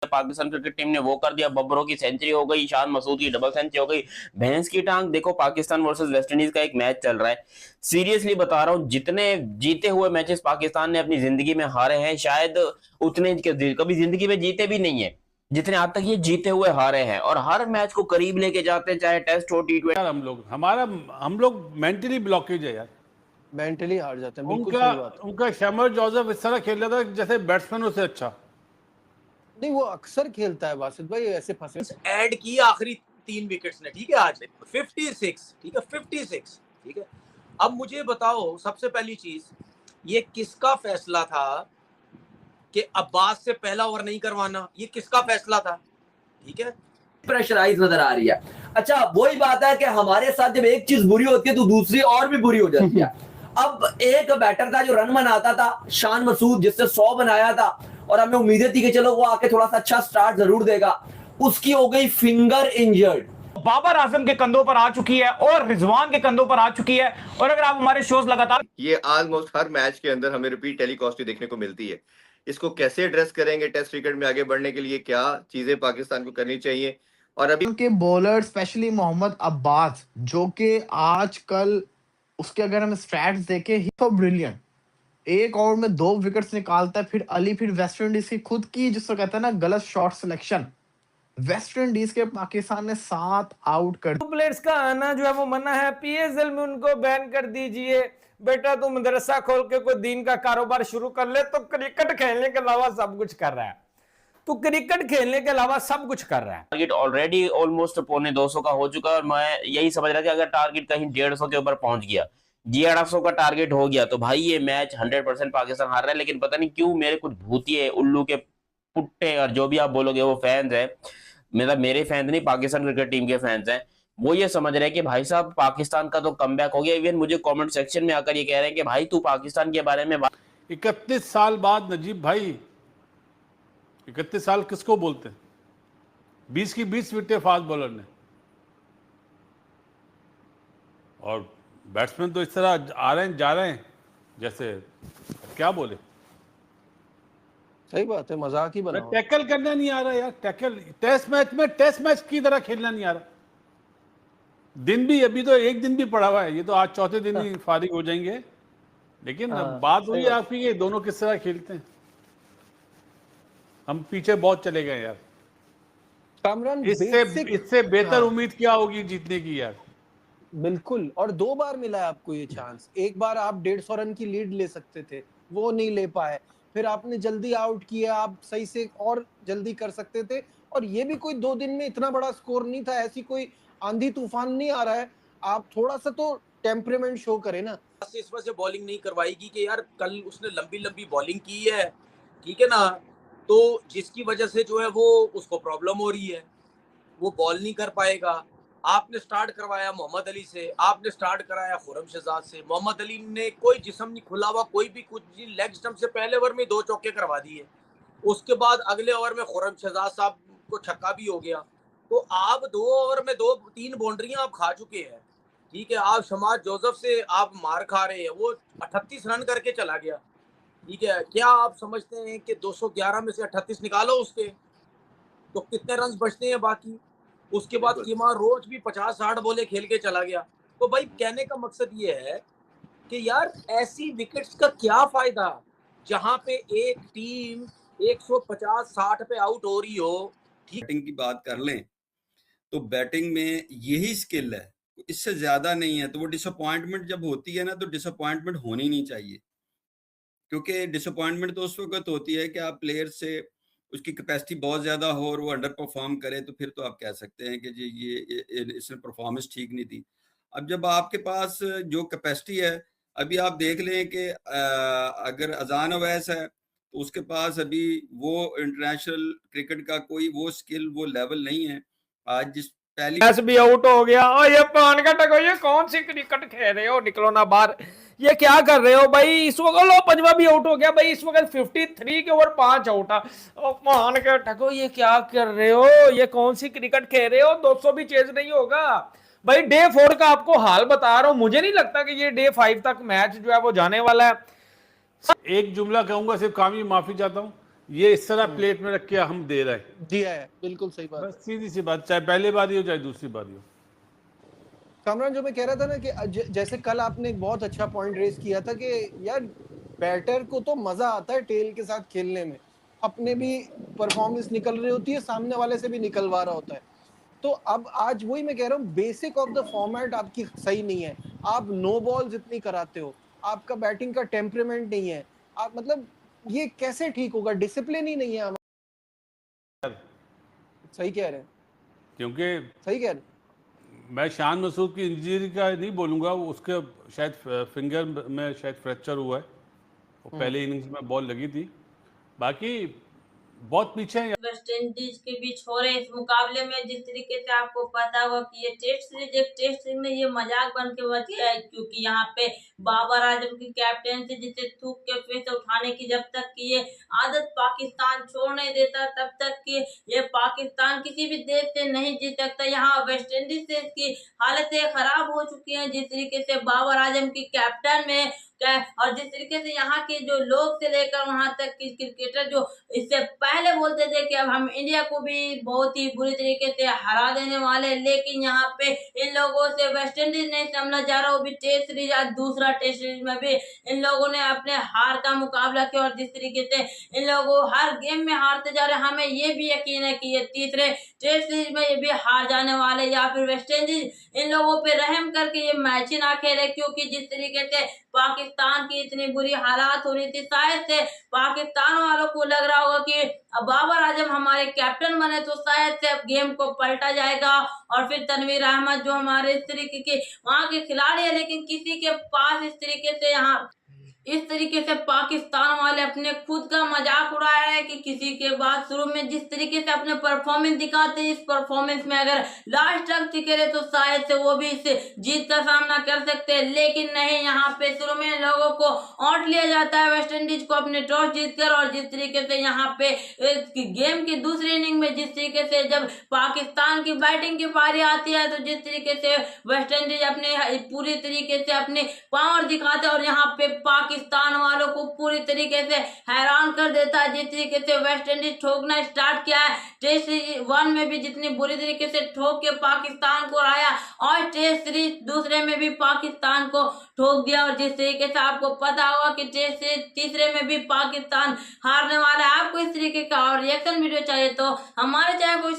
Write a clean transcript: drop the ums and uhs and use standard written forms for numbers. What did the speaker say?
Pakistan cricket team ने वो कर दिया, बबरों की सेंचुरी हो गई, शान मसूद की डबल सेंचुरी हो गई, भैंस की टांग। देखो पाकिस्तान वर्सेस वेस्ट इंडीज का एक मैच चल रहा है, सीरियसली बता रहा हूँ, जितने जीते हुए मैचेस पाकिस्तान ने अपनी जिंदगी में हारे हैं, शायद उतने कभी जिंदगी में जीते भी नहीं है जितने आज तक ये जीते हुए हारे हैं, और हर मैच को करीब लेके जाते हैं, चाहे टेस्ट हो T20। यार हम लोग मेंटली ब्लॉकेज है यार, मेंटली हार जाते हैं, बिल्कुल सही बात। उनका शमर जोसेफ इस तरह खेल रहा था जैसे बैट्समैनों से अच्छा। नहीं, वो अक्सर खेलता है बासित भाई ऐसे फंसे। ऐड की आखिरी 3 विकेट्स ने, ठीक है, आज 56, ठीक है 56, ठीक है। अब मुझे बताओ सबसे पहली चीज, ये किसका फैसला था कि अब्बास से पहला ओवर नहीं करवाना? ये किसका फैसला था? ठीक है, प्रेशराइज नजर आ रही है। अच्छा, वही बात है कि हमारे साथ जब एक चीज बुरी होती है तो दूसरी और भी बुरी हो जाती है। अब एक बैटर था जो रन बनाता था, शान मसूद, जिससे 100 बनाया था और हमें उम्मीदें थी कि चलो वो आके थोड़ा सा अच्छा स्टार्ट जरूर देगा, उसकी हो गई फिंगर इंजर्ड। बाबर आजम के कंधों पर आ चुकी है और रिजवान के कंधों पर आ चुकी है। और अगर आप हमारे शोज लगातार, ये ऑलमोस्ट हर मैच के अंदर हमें रिपीट टेलीकास्ट देखने को मिलती है। इसको कैसे एड्रेस करेंगे? टेस्ट क्रिकेट में आगे बढ़ने के लिए क्या चीजें पाकिस्तान को करनी चाहिए? और अभी के बॉलर स्पेशली मोहम्मद अब्बास, जो कि आजकल उसके अगर हम स्टैट्स देखें, ही तो ब्रिलियंट, एक ओवर में 2 विकेट्स निकालता है। फिर अली, फिर वेस्ट इंडीज की खुद की जिसको कहते हैं ना गलत शॉट सिलेक्शन, वेस्ट इंडीज के पाकिस्तान ने 7 आउट कर दिया। प्लेयर्स का आना जो है वो मना है, पीएसएल में उनको बैन कर दीजिए। बेटा तू मदरसा खोल के कोई दीन का कारोबार शुरू कर ले, तो क्रिकेट खेलने के अलावा सब कुछ कर रहा है, तो क्रिकेट खेलने के अलावा सब कुछ कर रहा है। टारगेट ऑलरेडी ऑलमोस्ट 250 का हो चुका है, और मैं यही समझ रहा था कि अगर टारगेट कहीं 150 के ऊपर पहुंच गया, 150 का टारगेट हो गया, तो भाई ये मैच 100% पाकिस्तान हार रहा है। लेकिन पता नहीं क्यों मेरे कुछ भूतिए उल्लू के पुट्टे, और जो भी आप बोलोगे वो फैंस है, मतलब मेरे फैंस नहीं, पाकिस्तान क्रिकेट टीम के फैंस हैं, वो ये समझ रहे हैं कि भाई साहब पाकिस्तान का तो कमबैक हो गया। इवन मुझे कमेंट सेक्शन में आकर ये कह रहे हैं कि भाई तू पाकिस्तान के बारे में 31 साल बाद नजीब भाई, 31 साल किसको बोलते हैं? 20 की 20 विकेटें फास्ट बॉलर ने, और बैट्समैन तो इस तरह आ रहे हैं जा रहे हैं जैसे क्या बोले। सही बात है, मजाक ही बना। टैकल करना नहीं आ रहा यार, टैकल टेस्ट मैच की तरह खेलना नहीं आ रहा। दिन भी अभी तो एक दिन भी पड़ा हुआ है, ये तो आज चौथे दिन ही फारिग हो जाएंगे। लेकिन बात हुई है आपकी, ये दोनों किस तरह खेलते हैं। हम पीछे बहुत चले गए यार। कामरान, इससे बेहतर उम्मीद क्या होगी जीतने की यार। बिल्कुल, और 2 बार मिला है आपको ये चांस। एक बार आप 150 रन की लीड ले सकते थे, वो नहीं ले पाए। फिर आपने जल्दी आउट किया, आप सही से और जल्दी कर सकते थे। और ये भी कोई 2 दिन में इतना बड़ा स्कोर नहीं था, ऐसी कोई आंधी तूफान नहीं आ रहा है। आप थोड़ा सा तो टेम्परेमेंट शो करें ना। इस वजह से बॉलिंग नहीं करवाएगी कि यार कल उसने लंबी लंबी बॉलिंग की है, ठीक है ना, तो जिसकी वजह से जो है वो उसको प्रॉब्लम हो रही है, वो बॉल नहीं कर पाएगा। आपने स्टार्ट करवाया मोहम्मद अली से, आपने स्टार्ट कराया खुरम शहजाद से। मोहम्मद अली ने कोई जिस्म नहीं खुला हुआ, कोई भी कुछ नहीं, लेग स्टंप से पहले ओवर में 2 चौके करवा दिए। उसके बाद अगले ओवर में खुरम शहजाद साहब को छक्का भी हो गया। तो आप 2 ओवर में 2-3 बाउंड्रियां आप खा चुके हैं, ठीक है। आप शमाज जोसेफ से आप मार खा रहे हैं, वो 38 रन करके चला गया, ठीक है। क्या आप समझते हैं कि 211 में से 38 निकालो उसके, तो कितने रन बचते हैं बाकी? उसके बाद कीमा रोज भी 50-60 बॉलें खेल के चला गया। तो भाई कहने का मकसद ये है कि यार ऐसी विकेट्स का क्या फायदा जहां पे एक टीम 150-60 पे आउट हो रही हो। बैटिंग की बात कर लें तो बैटिंग में यही स्किल है, इससे ज्यादा नहीं है। तो वो डिसअपॉइंटमेंट जब होती है ना, तो डिसअपॉइंटमेंट होनी नहीं चाहिए, क्योंकि डिसअपॉइंटमेंट तो उस वक्त होती है कि आप प्लेयर से उसकी कैपेसिटी बहुत ज़्यादा हो और वो अंडर परफॉर्म करे, तो फिर तो आप कह सकते हैं कि जी ये इसने परफॉर्मेंस ठीक नहीं थी। अब जब आपके पास जो कैपेसिटी है, अभी आप देख लें कि अगर अजान अवैस है तो उसके पास अभी वो इंटरनेशनल क्रिकेट का कोई वो स्किल, वो लेवल नहीं है। आज जिस पहली मैच भी आउट हो गया। और ये पान का टको, ये कौन सी क्रिकेट खेल रहे हो, निकलो ना बाहर, ये क्या कर रहे हो भाई। इस वक्त लो पंजवा भी आउट हो गया भाई, इस वक्त 53 के ओवर 5 आउट। पान का टको, ये क्या कर रहे हो, ये कौन सी क्रिकेट खेल रहे हो। 200 भी चेज नहीं होगा भाई। डे 4 का आपको हाल बता रहा हूं, मुझे नहीं लगता कि ये डे 5 तक मैच जो है वो जाने वाला है। एक जुमला कहूंगा सिर्फ, कामी माफी चाहता हूं, ये इस तरह प्लेट में रख के हम दे रहे हैं। दिया है, बिल्कुल सही बात है। बस सीधी सी बात, चाहे पहले बारी हो चाहे दूसरी बारी हो। कामरान, जो मैं कह रहा था ना कि जैसे कल आपने एक बहुत अच्छा पॉइंट रेज किया था कि यार बैटर को तो मजा आता है टेल के साथ खेलने में, अपने भी परफॉर्मेंस निकल रही होती है, सामने वाले से भी निकलवा रहा होता है। तो अब आज वही मैं कह रहा हूँ, बेसिक ऑफ द फॉर्मेट आपकी सही नहीं है। आप नो बॉल्स इतनी कराते हो, आपका बैटिंग का टेम्परेमेंट नहीं है, आप मतलब ये कैसे ठीक होगा? डिसिप्लिन ही नहीं है हमारा। सही कह रहे हैं, क्योंकि सही कह रहे हैं। मैं शान मसूद की इंजरी का नहीं बोलूंगा, उसके शायद फिंगर में शायद फ्रैक्चर हुआ है, वो पहले इनिंग्स में बॉल लगी थी। बाकी बहुत पीछे हैं। वेस्ट इंडीज के बीच हो रहे इस मुकाबले में जिस तरीके से आपको पता होगा कि ये टेस्ट सीरीज, एक टेस्ट सीरीज में ये मजाक बन के बच गया है, क्योंकि यहाँ पे बाबर आजम की कैप्टेंसी जिसे थूक के फिर से उठाने की जब तक की ये आदत पाकिस्तान छोड़ नहीं देता, तब तक कि ये पाकिस्तान किसी भी देश से नहीं जीत सकता। यहाँ वेस्ट इंडीज से इसकी हालतें खराब हो चुकी हैं, जिस तरीके से बाबर आजम की कैप्टन में और जिस तरीके से यहाँ के जो लोग से लेकर वहां तक की क्रिकेटर जो इससे पहले बोलते थे कि अब हम इंडिया को भी बहुत ही बुरी तरीके से हरा देने वाले, लेकिन यहाँ पे इन लोगों से वेस्ट इंडीज नहीं समझा जा रहा। वो भी टेस्ट सीरीज, आज दूसरा टेस्ट सीरीज में भी इन लोगों ने अपने हार का मुकाबला किया और जिस तरीके से इन लोगों हर गेम में हारते जा रहे, हमें ये भी यकीन है कि ये तीसरे टेस्ट सीरीज में ये भी हार जाने वाले, या फिर वेस्ट इंडीज इन लोगों पे रहम करके ये मैच ही ना खेले, क्योंकि जिस तरीके से पाकिस्तान की इतनी बुरी हालात हो रही थी, शायद से पाकिस्तान वालों को लग रहा होगा कि अब बाबर आजम हमारे कैप्टन बने तो शायद से अब गेम को पलटा जाएगा और फिर तनवीर अहमद जो हमारे इस तरीके के वहां के खिलाड़ी है, लेकिन किसी के पास इस तरीके से यहाँ इस तरीके से पाकिस्तान वाले अपने खुद का मजाक उड़ाया है कि किसी के बाद शुरू में जिस तरीके से अपने परफॉर्मेंस दिखाते हैं, इस परफॉर्मेंस में अगर लास्ट तक टिके रहे तो शायद से वो भी इस जीत का सामना कर सकते हैं, लेकिन नहीं, यहाँ पे शुरू में लोगों को औंट लिया जाता है वेस्ट इंडीज को अपने टॉस जीतकर। और जिस तरीके से यहाँ पे गेम की दूसरी इनिंग में जिस तरीके से जब पाकिस्तान की बैटिंग की पारी आती है तो जिस तरीके से वेस्ट इंडीज अपने पूरी तरीके से अपने पावर दिखाते हैं और यहाँ पे पाकिस्तान वालों को पूरी तरीके से हैरान कर देता है। जिस तरीके से वेस्ट इंडीज ठोकना स्टार्ट किया है, टेस्ट सीरीज 1 में भी जितनी बुरी तरीके से ठोक के पाकिस्तान को हराया और टेस्ट सीरीज दूसरे में भी पाकिस्तान को ठोक दिया, और जिस तरीके से आपको पता होगा कि टेस्ट सीरीज तीसरे में भी पाकिस्तान हारने वाला है। आपको इस तरीके का और रिएक्शन वीडियो चाहिए तो हमारे चैनल को